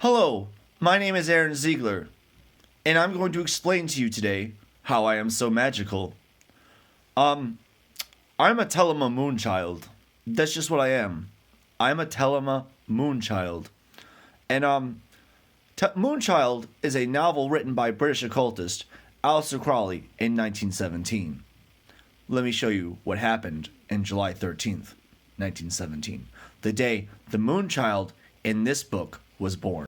Hello, my name is Aaron Ziegler, and I'm going to explain to you today how I am so magical. Um, I'm a Thelema Moonchild. That's just what I am. I'm a Thelema Moonchild. And, Moonchild is a novel written by British occultist Aleister Crowley in 1917. Let me show you what happened in July 13th, 1917, the day the Moonchild in this book was born.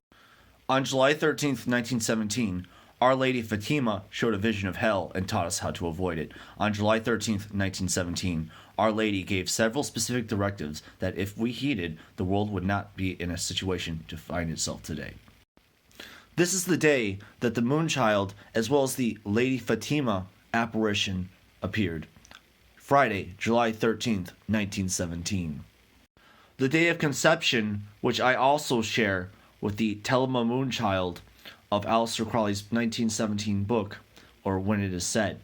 On July 13th, 1917, Our Lady Fatima showed a vision of hell and taught us how to avoid it. On July 13th, 1917, Our Lady gave several specific directives that if we heeded, the world would not be in a situation to find itself today. This is the day that the Moonchild, as well as the Lady Fatima apparition, appeared. Friday, July 13th, 1917. The day of conception, which I also share with the Thelema Moonchild of Aleister Crowley's 1917 book, or When It Is Set,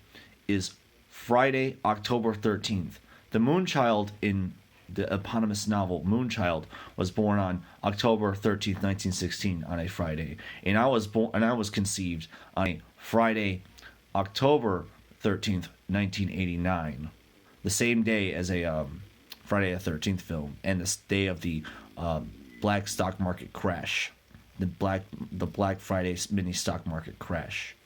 is Friday, October 13th. The Moonchild in the eponymous novel Moonchild was born on October 13th, 1916, on a Friday, and I was conceived on a Friday, October 13th, 1989, the same day as a Friday the 13th film, and the day of the Black stock market crash, the Black Friday mini stock market crash.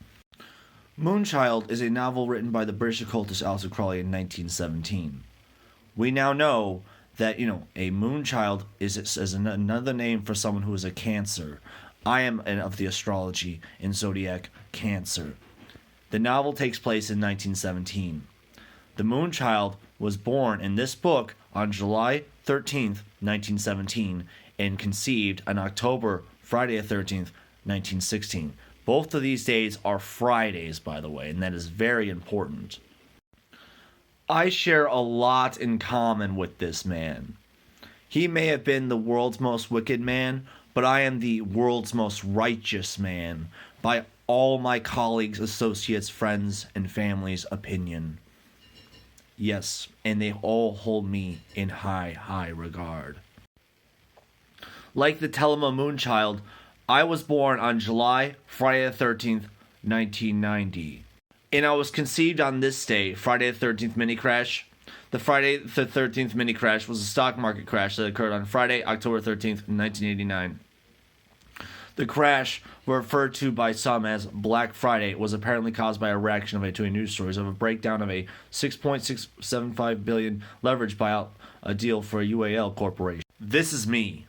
Moonchild is a novel written by the British occultist Aleister Crowley in 1917. We now know that, a Moonchild is another name for someone who is a Cancer. I am of the astrology and zodiac Cancer. The novel takes place in 1917. The Moonchild was born in this book on July 13th, 1917, and conceived on Friday the 13th, 1916. Both of these days are Fridays, by the way, and that is very important. I share a lot in common with this man. He may have been the world's most wicked man, but I am the world's most righteous man, by all my colleagues, associates, friends, and family's opinion. Yes, and they all hold me in high regard. Like the Thelema Moonchild, I was born on Friday the 13th, 1990. And I was conceived on this day, Friday the 13th mini crash. The Friday the 13th mini crash was a stock market crash that occurred on Friday, October 13th, 1989. The crash, referred to by some as Black Friday, was apparently caused by a reaction to a news stories of a breakdown of a $6.675 billion leverage buyout deal for a UAL corporation. This is me.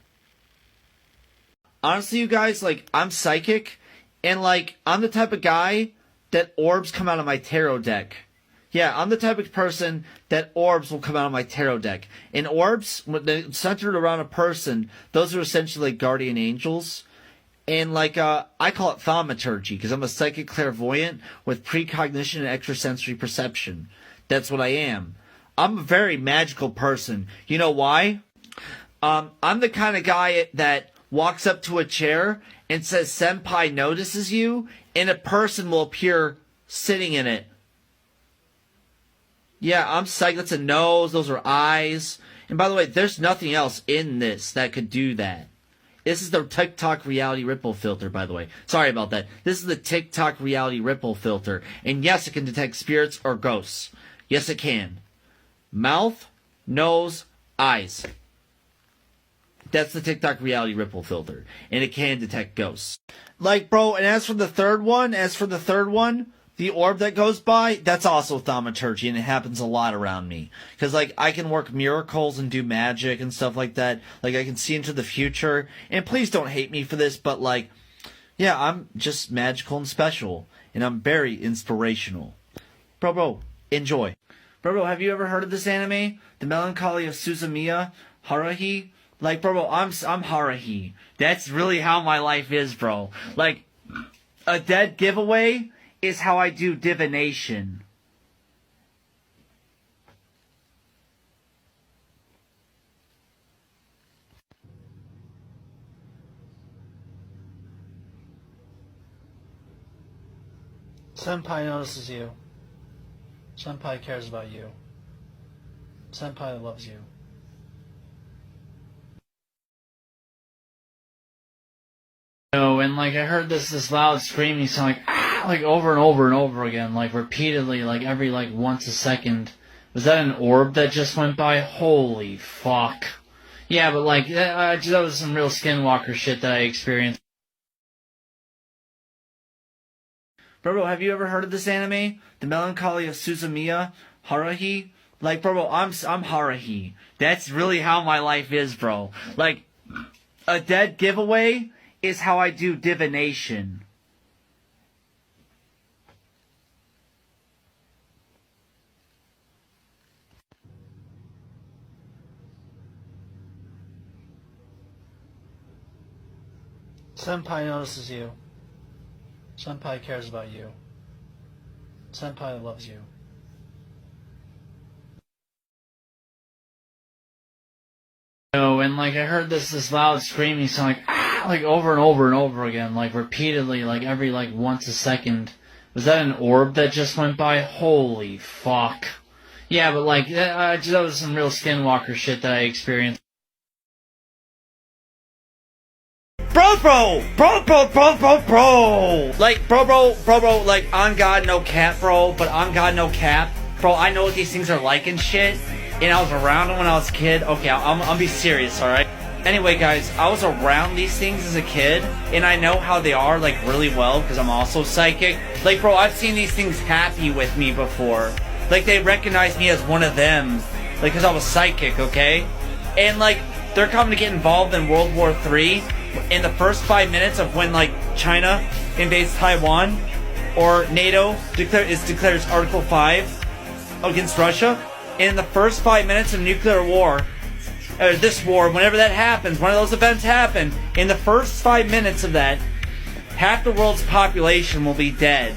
Honestly, you guys, I'm psychic, and, I'm the type of guy that orbs come out of my tarot deck. Yeah, I'm the type of person that orbs will come out of my tarot deck. And orbs, when they're centered around a person, those are essentially guardian angels. And I call it thaumaturgy, because I'm a psychic clairvoyant with precognition and extrasensory perception. That's what I am. I'm a very magical person. You know why? I'm the kind of guy that walks up to a chair and says, "Senpai notices you," and a person will appear sitting in it. Yeah, I'm psychic. That's a nose. Those are eyes. And by the way, there's nothing else in this that could do that. This is the TikTok reality ripple filter, by the way. Sorry about that. This is the TikTok reality ripple filter. And yes, it can detect spirits or ghosts. Yes, it can. Mouth, nose, eyes. That's the TikTok reality ripple filter. And it can detect ghosts. Bro, and as for the third one, the orb that goes by, that's also thaumaturgy, and it happens a lot around me. Because, I can work miracles and do magic and stuff like that. I can see into the future. And please don't hate me for this, but, yeah, I'm just magical and special. And I'm very inspirational. Bro, enjoy. Bro, have you ever heard of this anime? The Melancholy of Suzumiya Haruhi? Bro, I'm Haruhi. That's really how my life is, bro. A dead giveaway is how I do divination. Senpai notices you. Senpai cares about you. Senpai loves you. and like I heard this loud screaming sound like ah, like over and over and over again, like repeatedly, like every like once a second. Was that an orb that just went by? Holy fuck. Yeah, but like that was some real Skinwalker shit that I experienced. Bro, have you ever heard of this anime? The Melancholy of Suzumiya Haruhi? Like, bro, I'm Haruhi. That's really how my life is, bro. Like, a dead giveaway is how I do divination. Senpai notices you. Senpai cares about you. Senpai loves you. Oh, and like I heard this loud screaming sound like ah, like over and over and over again, like repeatedly, like every like once a second. Was that an orb that just went by? Holy fuck. Yeah, but like that was some real Skinwalker shit that I experienced. Bro, like, bro, like, on God, no cap, bro, but on God, no cap, bro, I know what these things are like and shit, and I was around them when I was a kid. Okay, I'll be serious, alright? Anyway, guys, I was around these things as a kid, and I know how they are, like, really well, because I'm also psychic. Like, bro, I've seen these things happy with me before. Like, they recognize me as one of them, like, because I was psychic, okay? And, like, they're coming to get involved in World War III. In the first 5 minutes of when, like, China invades Taiwan, or NATO declares Article 5 against Russia, and in the first 5 minutes of nuclear war, or this war, whenever that happens, one of those events happen, in the first 5 minutes of that, half the world's population will be dead.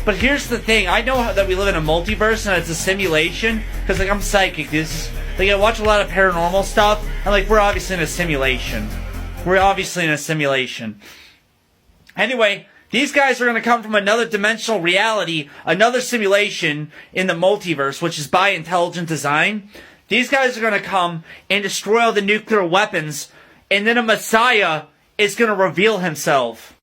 But here's the thing, I know that we live in a multiverse and it's a simulation, because, like, I'm psychic, like, I watch a lot of paranormal stuff, and, like, we're obviously in a simulation. We're obviously in a simulation. Anyway, these guys are going to come from another dimensional reality, another simulation in the multiverse, which is by intelligent design. These guys are going to come and destroy all the nuclear weapons, and then a Messiah is going to reveal himself.